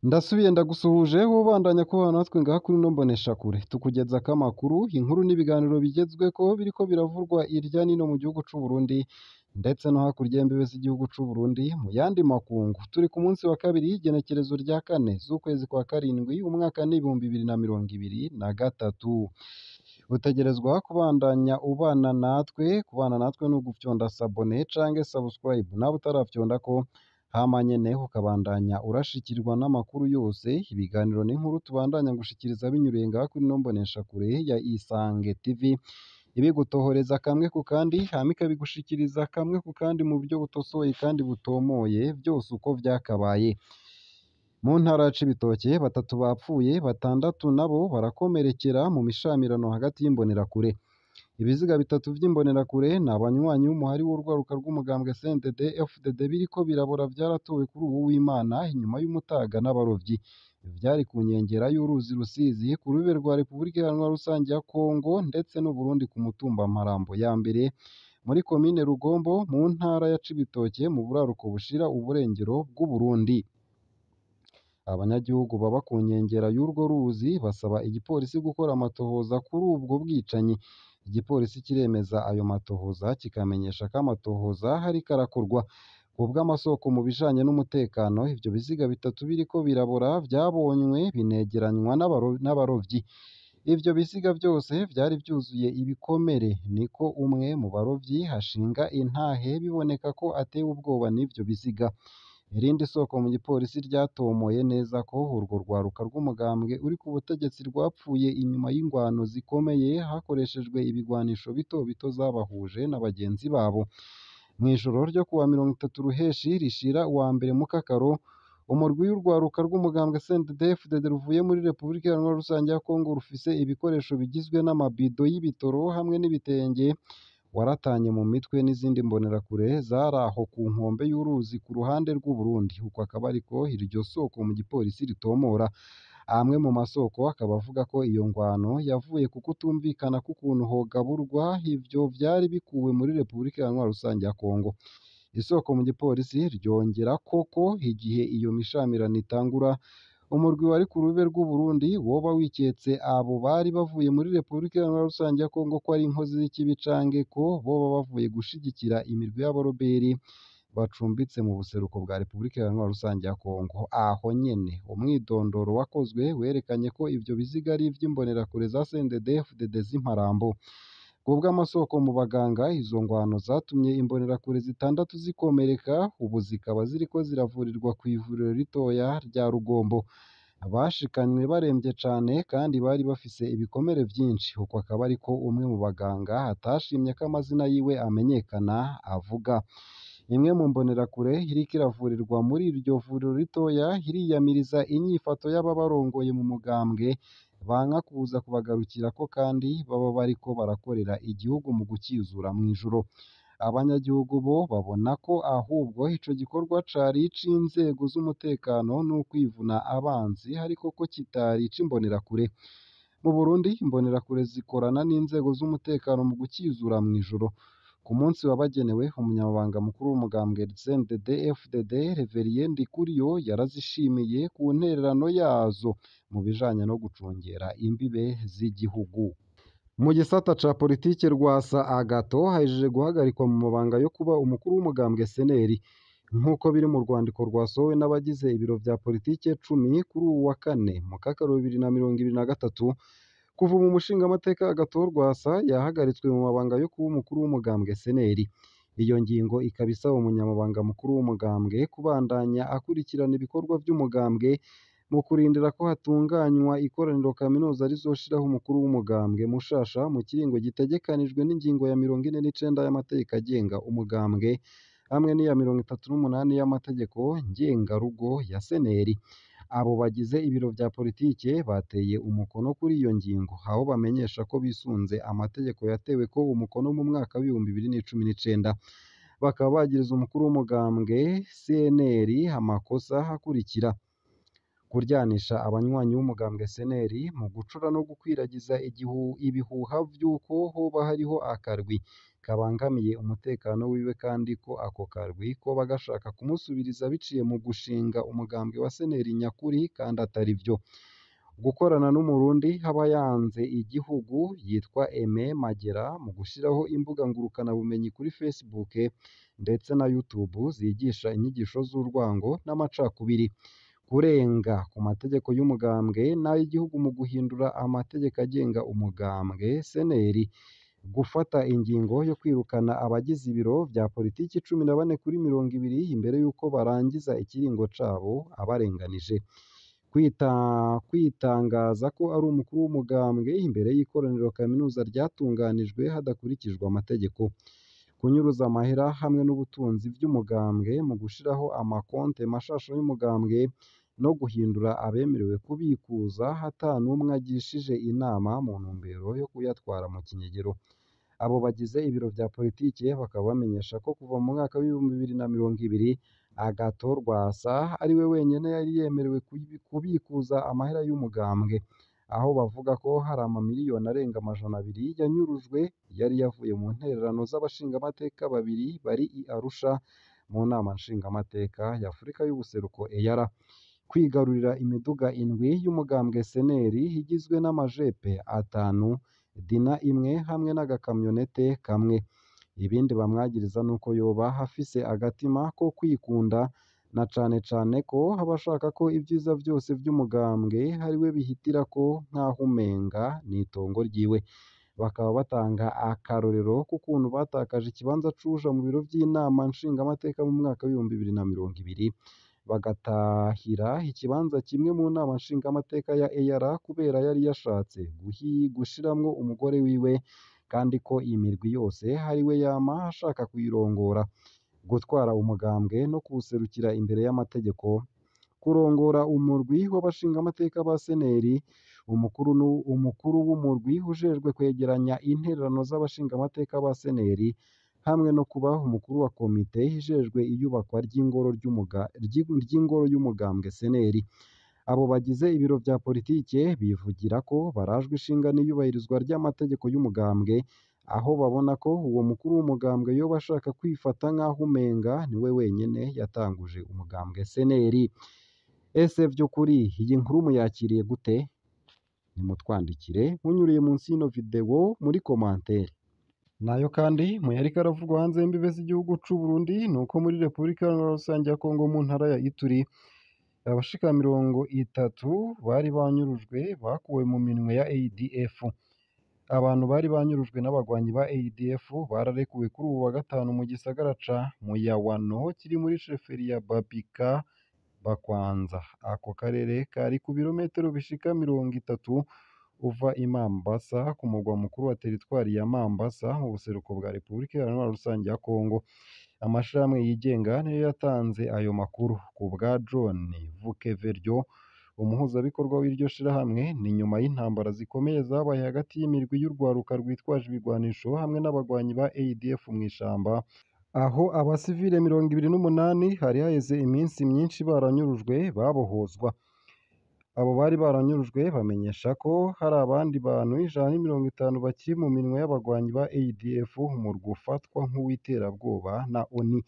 Ndasubiye ndagusuhuje wowe ubandanya kubana natwe ngaha kuri ino mboneshakure tukugezako amakuru, inkuru n'ibiganiro bigezweko biriko biravurwa irya nino mu gihugu c'Uburundi ndetse no hakurya y'imbibe z'igihugu c'Uburundi mu yandi makungu. Turi ku munsi wa kabiri igenekerezo rya 4 z'ukwezi kwa karindwi umwaka n'ibihumbi 2023. Utegerezwa kubandanya ubana natwe ni ugufyonda sabone canke subscribe nawe utarafyondako hama nyene ukabandanya urashikirwa n'amakuru yose, ibiganiro n'inkuru tubandanya gushikiriza binyuriye ngaha kuri ino mboneshakure ya Isange TV, ibigutohoreza kamwe ku kandi hama ikabigushikiriza kamwe ku kandi mu buryo butosoye kandi butomoye vyose uko vyakabaye. Mu ntara ya Cibitoke 3 bapfuye, 6 nabo barakomerekera mu mishamirano hagati y'imbonerakure. Ibiziga 3 vy'imbonerakure ni abanywanyi b'umuhari w'urwaruka rw'umugambwe CNDD FDD biriko birabora vyaratowe kuri uwu w'Imana inyuma y'umutaga n'abarovyi. Vyari ku nkengera y'uruzi Rusizi ku rubibe rwa Repubulika Iharanira Rusangi ya Kongo ndetse n'Uburundi ku mutumba Mparambo ya mbere muri komine Rugombo mu ntara ya Cibitoke mu buraruko bushira uburengero bw'Uburundi. Abanyagihugu baba ku nkengera y'urwo ruzi basaba igipolisi gukora amatohoza kuri ubwo bwicanyi. Igipolisi kiremeza ayo matohoza kikamenyesha ko amatohoza hariko arakorwa. Kubw'amasoko mu bijanye n'umutekano, ivyo biziga 3 biriko birabora vyabonywe binegeranywa n'abarovyi. Ivyo bisiga vyose vyari vyuzuye ibikomere, niko umwe mu barovyi hashinga intahe biboneka ko atewe ubwoba n'ivyo bisiga. Irindi soko mu gipolisi ryatomoye neza ko urwo rwaruka rw'umugambwe uri ku butegetsi rwapfuye inyuma y'ingwano zikomeye hakoreshejwe ibigwanisho bito bito zabahuje na bagenzi babo. Mw'ijoro ryo kuwa 30 Ruheshi rishira uwa mbere Mukakaro, umurwi w'urwaruka rw'umugambwe CNDD FDD ruvuye muri Repubulika Iharanira Rusangi ya Kongo rufise ibikoresho bigizwe n'amabido y'ibitoro hamwe n'ibitenge waratanye mu mitwe n'izindi mbonerakure zari aho ku nkombe y'uruzi ku ruhande rw'Uburundi. Uko akaba ariko iryo soko mu gipolisi ritomora. Amwe mu masoko akaba avuga ko iyo ngwano yavuye ku kutumvikana k'ukuntu hogaburwa ivyo vyari bikuwe muri Repubulika Iharanira Rusangi ya Kongo. Isoko mu gipolisi ryongera koko igihe iyo mishamirano itangura, umurwi wari ku rubibe rw'Uburundi woba wiketse abo bari bavuye muri Repubulika Iharanira Rusangi ya Kongo ko ari inkozi z'ikibi canke ko boba bavuye gushigikira imirwi y'abaroberi bacumbitse mu buseruko bwa Repubulika Iharanira Rusangi ya Kongo. Aho nyene umwidondoro wakozwe werekanye ko ivyo biziga ari ivy'imbonerakure za CNDD FDD z'Imparambo. Kubw'amasoko mu baganga, izo ngwano zatumye imbonerakure 6 zikomereka, ubu zikaba ziriko ziravurirwa kw'ivuriro ritoya rya Rugombo. Bashikanywe baremvye cane kandi bari bafise ibikomere vyinshi. Uko akaba ariko umwe mu baganga atashimye ko amazina yiwe amenyekana avuga. Imwe mu mbonerakure iriko iravurirwa muri iryo vuriro ritoya iriyamiriza inyifato y'ababarongoye mu mugambwe banka kuza kubagarukirako kandi baba bariko barakorera igihugu mu gukizura mw'ijoro. Abanyagihugu bo babona ko ahubwo ico gikorwa cari ic'inzego z'umutekano n'ukwivuna abanzi ariko ko kitari ic'imbonerakure. Mu Burundi imbonerakure zikorana n'inzego z'umutekano mu gukizura mw'ijoro. Ku munsi wabagenewe, umunyamabanga mukuru w'umugambwe CNDD FDD Reverien Ndikuriyo yarazishimiye ku ntererano yazo mu bijanye no gucungera imbibe z'igihugu. Mu gisata ca politike, Rwasa Agathon ahejeje guhagarikwa mu mabanga yo kuba umukuru w'umugambwe CNL nk'uko biri mu rwandiko rwasohowe n'abagize ibiro vya politike 10 kuri uwu wa 4 Mukakaro 2023. Kuva mu mushingamateka Agathon Rwasa yahagaritswe mu mabanga yo kuba umukuru w'umugambwe CNL. Iyo ngingo ikaba isaba umunyamabanga mukuru w'umugambwe kubandanya akurikirana ibikorwa vy'umugambwe mu kurindira ko hatunganywa ikoraniro kaminuza rizoshiraho umukuru w'umugambwe mushasha mu kiringo gitegekanijwe n'ingingo ya 49 y'amategeko agenga umugambwe hamwe n'iya 38 y'amategeko ngengarugo ya CNL. Abo bagize ibiro vya politike bateye umukono kuri iyo ngingo, aho bamenyesha ko bisunze amategeko yateweko umukono mu mwaka w'ibihumbi 2019. Bakaba bagiriza umukuru w'umugambwe CNL amakosa akurikira: kuryanisha abanywanyi b'umugambwe CNL mu gucura no gukwiragiza ibihuha vy'uko hoba hariho akarwi kabangamiye umutekano wiwe kandi ko ako karwi koba gashaka kumusubiriza biciye mu gushinga umugambwe wa CNL nyakuri kandi atari vyo. Gukorana n'umurundi aba yanze igihugu yitwa Aime Magera mu gushiraho imbuga ngurukanabumenyi kuri Facebook ndetse na YouTube zigisha inyigisho z'urwango n'amacakubiri, kurenga ku mategeko y'umugambwe n'ay'igihugu mu guhindura amategeko agenga umugambwe CNL, gufata ingingo yo kwirukana abagize ibiro vya politiki 14 kuri 20 imbere y'uko barangiza ikiringo cabo abarenganije, kwitangaza ko ari umukuru w'umugambwe imbere y'ikoraniro kaminuza ryatunganijwe hadakurikijwe amategeko, kunyuruza amahera hamwe n'ubutunzi vy'umugambwe mu gushiraho amakonte mashasha y'umugambwe no guhindura abemerewe kubikuza ata n'umwe agishije inama mu ntumbero yo kuyatwara mu kinyegero. Abo bagize ibiro vya politike bakaba bamenyesha ko kuva mu mwaka w'ibihumbi 2020 Agathon Rwasa ari we wenyene yari yemerewe kubikuza amahera y'umugambwe, aho bavuga ko hari amamiliyoni arenga 200 yanyurujwe yari yavuye mu ntererano z'abashingamateka babiri bari i Arusha mu nama nshingamateka ya Afurika y'ubuseruko EALA, kwigarurira imiduga 7 y'umugambwe CNL igizwe n'amajepe 5, dina 1 hamwe n'agakamyonete kamwe. Ibindi bamwagiriza nuko yoba hafise agatima ko kwikunda na cane cane ko abashaka ko ivyiza vyose vy'umugambwe hariwe bihitirako nk'aho umenga n'itongo ryiwe. Bakaba batanga akarorero k'ukuntu batakaje ikibanza c'uja mu biro vy'inama nshingamateka mu mwaka w'ibihumbi 2020 bagatahira ikibanza kimwe mu nama nshingamateka ya EALA kubera yari yashatse gushiramwo umugore wiwe kandi ko imirwi yose hariwe yama ashaka kuyirongora, gutwara umugambwe no kuwuserukira imbere y'amategeko, kurongora umurwi w'abashingamateka ba CNL, umukuru w'umurwi ujejwe kwegeranya intererano z'abashingamateka ba CNL hamwe no kuba umukuru wa komite ijejwe iyubakwa ry'ingoro y'umugambwe CNL. Abo bagize ibiro vya politike bivugira ko barajwe ishinga n'iyubahirizwa ry'amategeko y'umugambwe, aho babona ko uwo mukuru w'umugambwe yoba ashaka kwifata nk'aho umenga niwe wenyene yatanguje umugambwe CNL. Ese vy'ukuri iyi nkuru muyakiriye gute? Nimutwandikire munyuriye munsi y'ino video muri commentaire. Nayo kandi muyariko aravugwa hanze y'imbibe z'igihugu c'u Burundi nuko muri Repubulika Iharanira Rusange ya Kongo mu ntara ya Ituri abashika 30 bari banyurujwe bakuwe mu minwe ya ADF. Abantu bari banyurujwe n'abagwanyi ba ADF bararekuwe kuri ubu wa gatanu mu gisagara ca Muyawano kiri muri sheferi ya Babika Bakwanza. Ako karere kari ku birometero bishika 30 uva i Mambasa ku mugwa mukuru wa teritwari ya Mambasa mu buseruko bwa Repubulika Iharanira Rusange ya Kongo. Amashirahamwe yigenga niyo yatanze ayo makuru. Ku bwa John Vukeveryo, umuhuzabikorwa w'iryo shirahamwe, ni nyuma y'intambara zikomeye zabaye hagati y'imirwi y'urwaruka rwitwaje ibigwanisho hamwe n'abagwanyi ba ADF mw'ishamba, aho abasivile 28 hari haheze iminsi myinshi baranyurujwe babohozwa. Abo bari baranyurujwe bamenyesha ko hari abandi bantu 150 bakiri mu minwe y'abagwanyi ba ADF, umurwi ufatwa nk'uw'iterabwoba na ONU.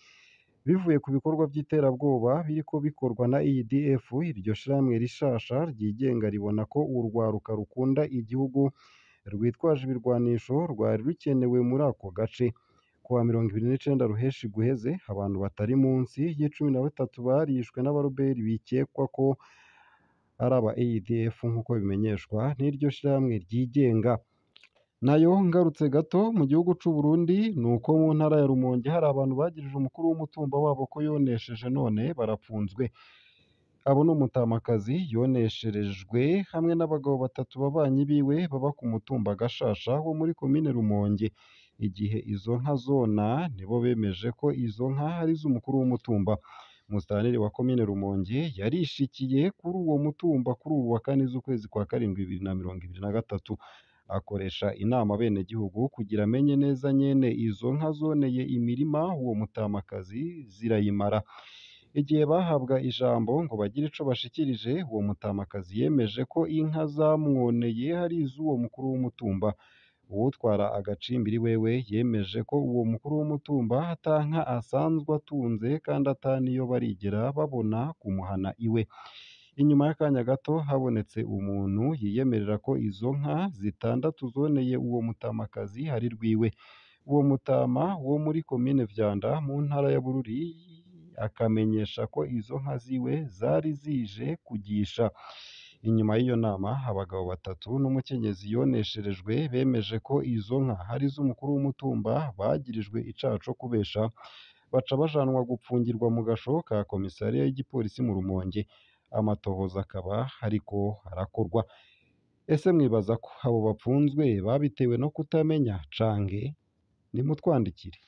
Bivuye ku bikorwa vy'iterabwoba biriko bikorwa na ADF, iryo shirahamwe rishasha ryigenga ribona ko urwaruka rukunda igihugu rwitwaje ibirwanisho rwari rukenewe muri ako gace. Kuwa 29 ruheshi guheze abantu batari munsi y'13 barishwe n'abaroberi bikekwa ko ari aba ADF nk'uko bimenyeshwa n'iryo shirahamwe ryigenga. Nayo ngarutse gato mu gihugu c'u Burundi nuko mu ntara ya Rumonge hari abantu bagirije umukuru w'umutumba wabo ko yonesheje none barapfunzwe. Abo ni umutamakazi yonesherejwe hamwe n'abagabo 3 babanyi biwe baba ku mutumba Gashasha wo muri komine Rumonge. Igihe izo nka zona nibo bemeje ko izo nka ari iz'umukuru w'umutumba. Musitanteri wa komine Rumonge yarishikiye kuri uwo mutumba kuri ubu wa 4 z'ukwezi kwa 7 2023, akoresha inama bene gihugu kugira amenye neza nyene izo nka zoneye imirima uwo mutamakazi zirayimara. Igihe bahabwa ijambo ngo bagire ico bashikirije, uwo mutamakazi yemeje ko inka zamwoneye hari iz'uwo mukuru w'umutumba. Uwutwara agacimbiri wewe yemeje ko uwo mukuru w'umutumba ata nka asanzwe atunze kandi ata niyo barigera babona kumuhana iwe. Inyuma y'akanya gato habonetse umuntu yiyemerera ko izo nka zitandatu zoneye uwo mutamakazi hari rwiwe. Uwo mutama wo muri komine Vyanda mu ntara ya Bururi akamenyesha ko izo nka ziwe zari zije kugisha. Inyuma y'iyo nama abagabo batatu n'umukenyezi yonesherejwe bemeje ko izo nka hari iz'umukuru w'umutumba bagirijwe icaha co kubesha, baca bajanwa gupfungirwa mu gasho ka komisariya y'igipolisi mu Rumonge. Amatohoza akaba ariko arakorwa. Ese mwibaza ko abo bapfunzwe babitewe no kutamenya canke? Nimutwandikire.